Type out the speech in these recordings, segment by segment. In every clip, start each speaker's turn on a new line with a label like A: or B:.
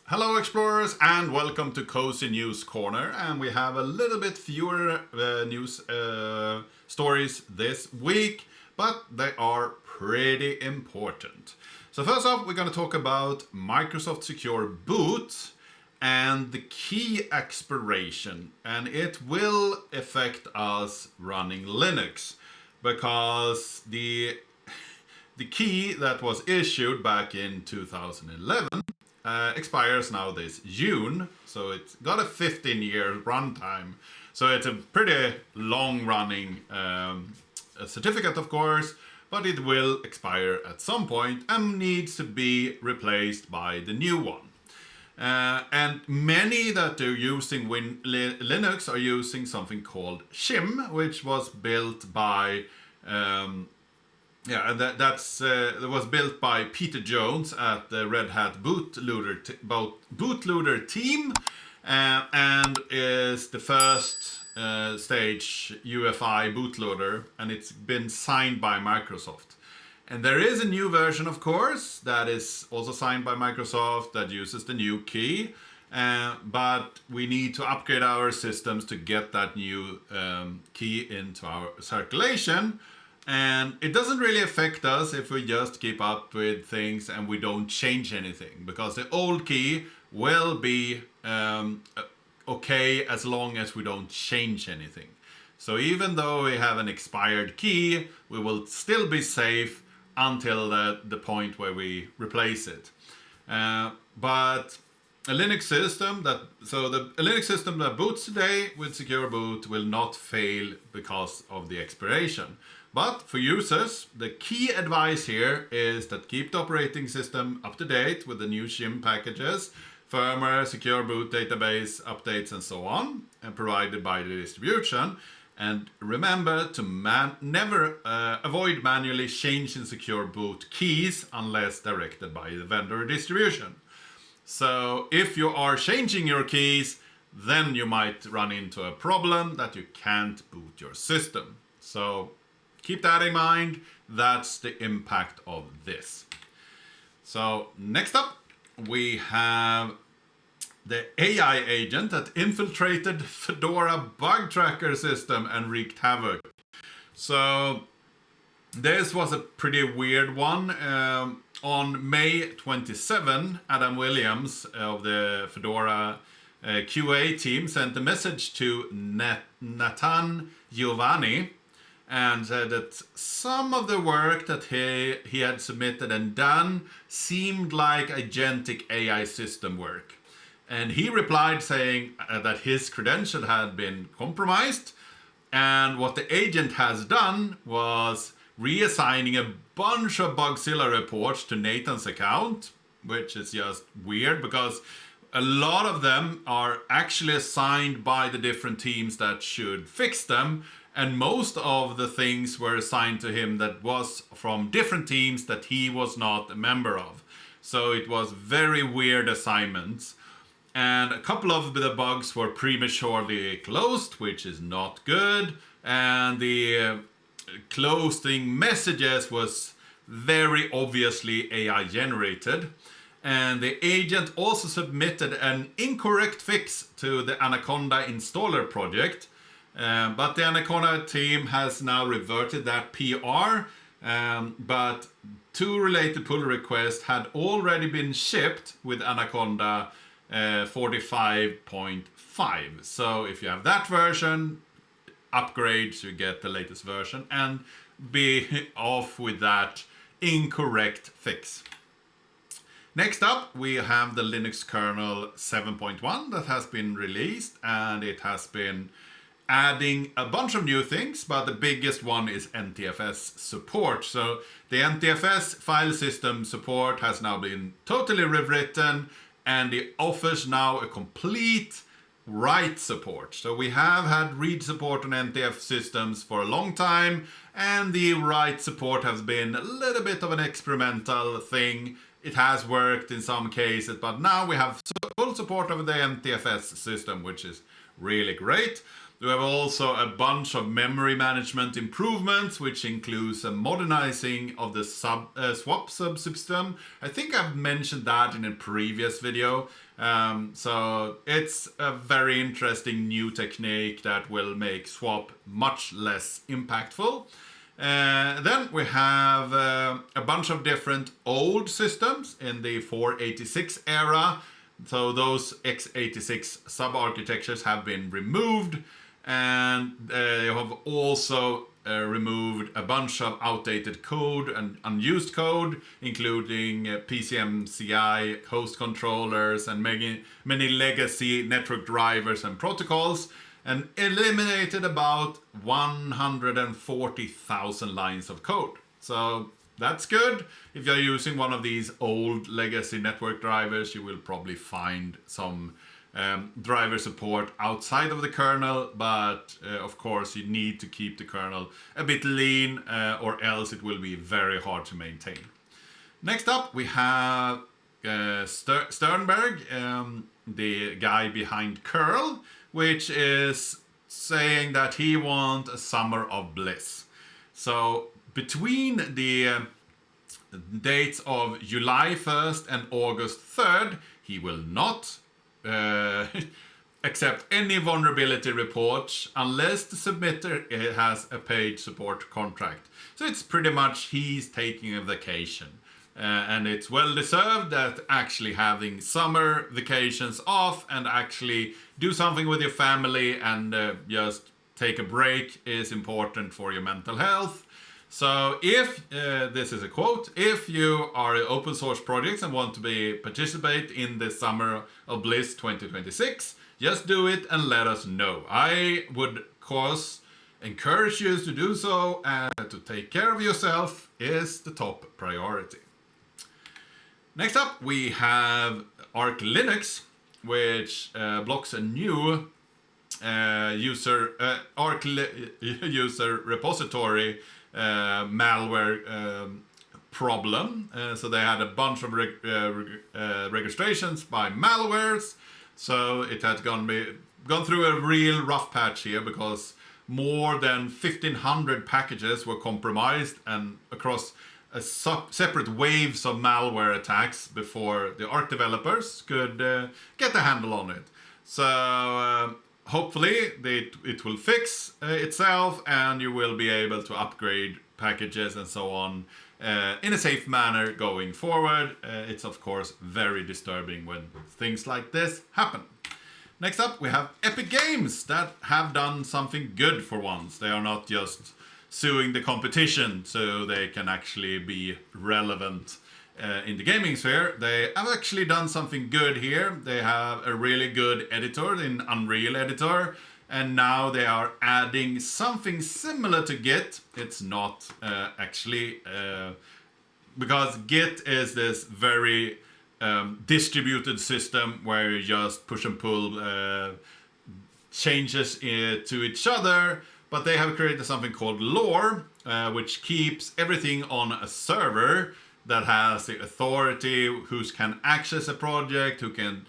A: Hello explorers and welcome to Cozy News Corner, and we have a little bit fewer news stories this week, but they are pretty important. So first off, we're going to talk about Microsoft Secure Boot and the key expiration, and it will affect us running Linux because the key that was issued back in 2011 expires now this June, so it's got a 15-year runtime. So it's a pretty long-running certificate, of course, but it will expire at some point and needs to be replaced by the new one. And many that are using Linux are using something called shim, which was built by that was built by Peter Jones at the Red Hat bootloader team, and is the first stage UEFI bootloader, and it's been signed by Microsoft. And there is a new version, of course, that is also signed by Microsoft that uses the new key, but we need to upgrade our systems to get that new key into our circulation. And it doesn't really affect us if we just keep up with things and we don't change anything, because the old key will be okay as long as we don't change anything. So even though we have an expired key, we will still be safe until the point where we replace it. But a Linux system that boots today with Secure Boot will not fail because of the expiration. But for users, the key advice here is that keep the operating system up to date with the new shim packages, firmware, secure boot database updates, and so on, and provided by the distribution. And remember to never avoid manually changing secure boot keys unless directed by the vendor distribution. So if you are changing your keys, then you might run into a problem that you can't boot your system. So keep that in mind. That's the impact of this. So next up, we have the AI agent that infiltrated Fedora bug tracker system and wreaked havoc. So this was a pretty weird one. On May 27, Adam Williams of the Fedora QA team sent a message to Nathan Giovanni and said that some of the work that he had submitted and done seemed like agentic AI system work. And he replied saying that his credential had been compromised, and what the agent has done was reassigning a bunch of Bugzilla reports to Nathan's account, which is just weird because a lot of them are actually assigned by the different teams that should fix them, and most of the things were assigned to him that was from different teams that he was not a member of. So it was very weird assignments. And a couple of the bugs were prematurely closed, which is not good. And the closing messages was very obviously AI generated. And the agent also submitted an incorrect fix to the Anaconda installer project. But the Anaconda team has now reverted that PR. But two related pull requests had already been shipped with Anaconda 45.5. So if you have that version, upgrade to get the latest version and be off with that incorrect fix. Next up, we have the Linux kernel 7.1 that has been released, and it has been adding a bunch of new things, but the biggest one is NTFS support. So the NTFS file system support has now been totally rewritten, and it offers now a complete write support. So we have had read support on NTFS systems for a long time, and the write support has been a little bit of an experimental thing. It has worked in some cases, but now we have full support of the NTFS system, which is really great. We have also a bunch of memory management improvements, which includes a modernizing of the swap subsystem. I think I've mentioned that in a previous video. So it's a very interesting new technique that will make swap much less impactful. Then we have a bunch of different old systems in the 486 era. So those x86 sub-architectures have been removed, and they have also removed a bunch of outdated code and unused code, including PCMCI host controllers and many legacy network drivers and protocols, and eliminated about 140,000 lines of code. So that's good. If you're using one of these old legacy network drivers, you will probably find some driver support outside of the kernel, but of course you need to keep the kernel a bit lean or else it will be very hard to maintain. Next up we have Sternberg, the guy behind curl, which is saying that he wants a summer of bliss. So between the dates of July 1st and August 3rd, he will not accept any vulnerability reports unless the submitter has a paid support contract. So it's pretty much he's taking a vacation. And it's well deserved that actually having summer vacations off and actually do something with your family and just take a break is important for your mental health. So if, this is a quote, if you are an open source project and want to participate in the Summer of Bliss 2026, just do it and let us know. I would, of course, encourage you to do so, and to take care of yourself is the top priority. Next up, we have Arch Linux, which blocks a new Arch user repository malware problem. So they had a bunch of registrations by malwares. So it had gone through a real rough patch here, because more than 1,500 packages were compromised and across separate waves of malware attacks before the Arch developers could get a handle on it. So hopefully it will fix itself, and you will be able to upgrade packages and so on in a safe manner going forward. It's of course very disturbing when things like this happen. Next up we have Epic Games, that have done something good for once. They are not just suing the competition so they can actually be relevant in the gaming sphere. They have actually done something good here. They have a really good editor in Unreal Editor, and now they are adding something similar to Git. It's not actually, because Git is this very distributed system where you just push and pull changes to each other, but they have created something called lore, which keeps everything on a server that has the authority, who can access a project, who can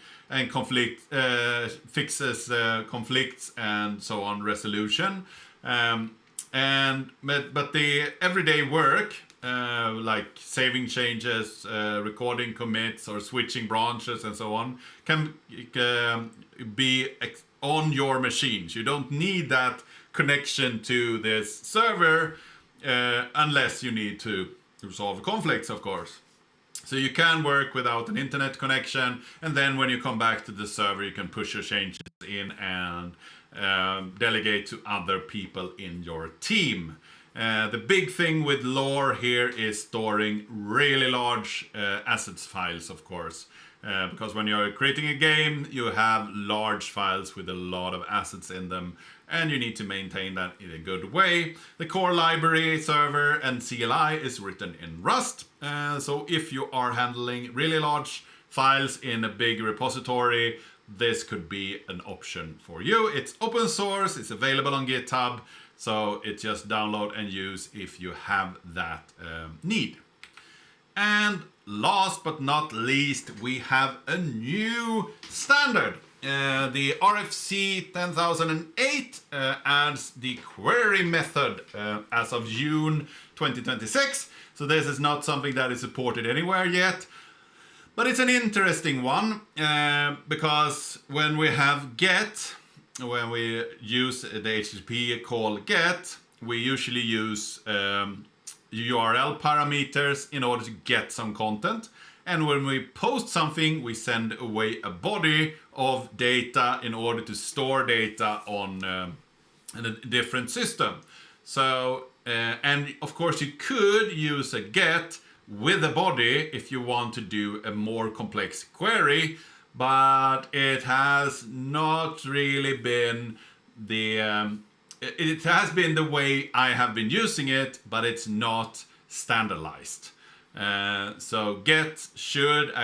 A: fixes conflicts and so on, resolution. But the everyday work, like saving changes, recording commits, or switching branches and so on, can be on your machines. You don't need that connection to this server unless you need to resolve conflicts, of course. So you can work without an internet connection, and then when you come back to the server, you can push your changes in and delegate to other people in your team. The big thing with lore here is storing really large assets files, of course. Because when you're creating a game, you have large files with a lot of assets in them, and you need to maintain that in a good way. The core library, server, and CLI is written in Rust. So if you are handling really large files in a big repository, this could be an option for you. It's open source, it's available on GitHub, so it's just download and use if you have that need. And last but not least, we have a new standard. the RFC 10008 adds the query method as of June 2026. So this is not something that is supported anywhere yet. But it's an interesting one because when we have get, when we use the HTTP call get, we usually use URL parameters in order to get some content. And when we post something, we send away a body of data in order to store data on a different system. So, and of course you could use a get with a body if you want to do a more complex query, but it has not really been it has been the way I have been using it, but it's not standardized. So get shouldn't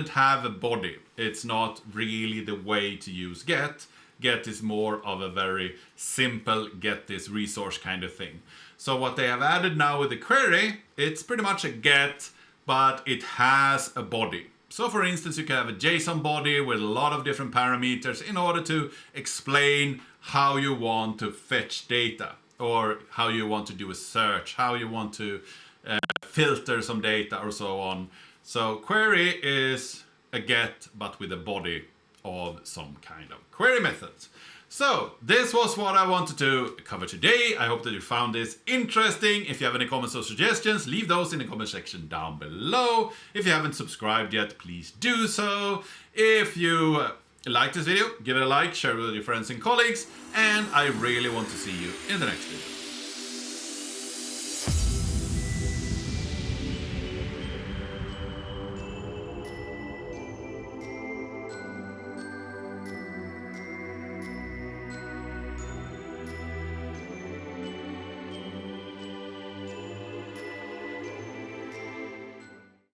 A: have a body. It's not really the way to use get. Get is more of a very simple get this resource kind of thing. So what they have added now with the query, it's pretty much a get, but it has a body. So for instance, you can have a JSON body with a lot of different parameters in order to explain how you want to fetch data, or how you want to do a search, how you want to filter some data or so on. So query is a get, but with a body of some kind of query methods. So this was what I wanted to cover today. I hope that you found this interesting. If you have any comments or suggestions, leave those in the comment section down below. If you haven't subscribed yet, please do so. If you like this video, give it a like, share it with your friends and colleagues, and I really want to see you in the next video.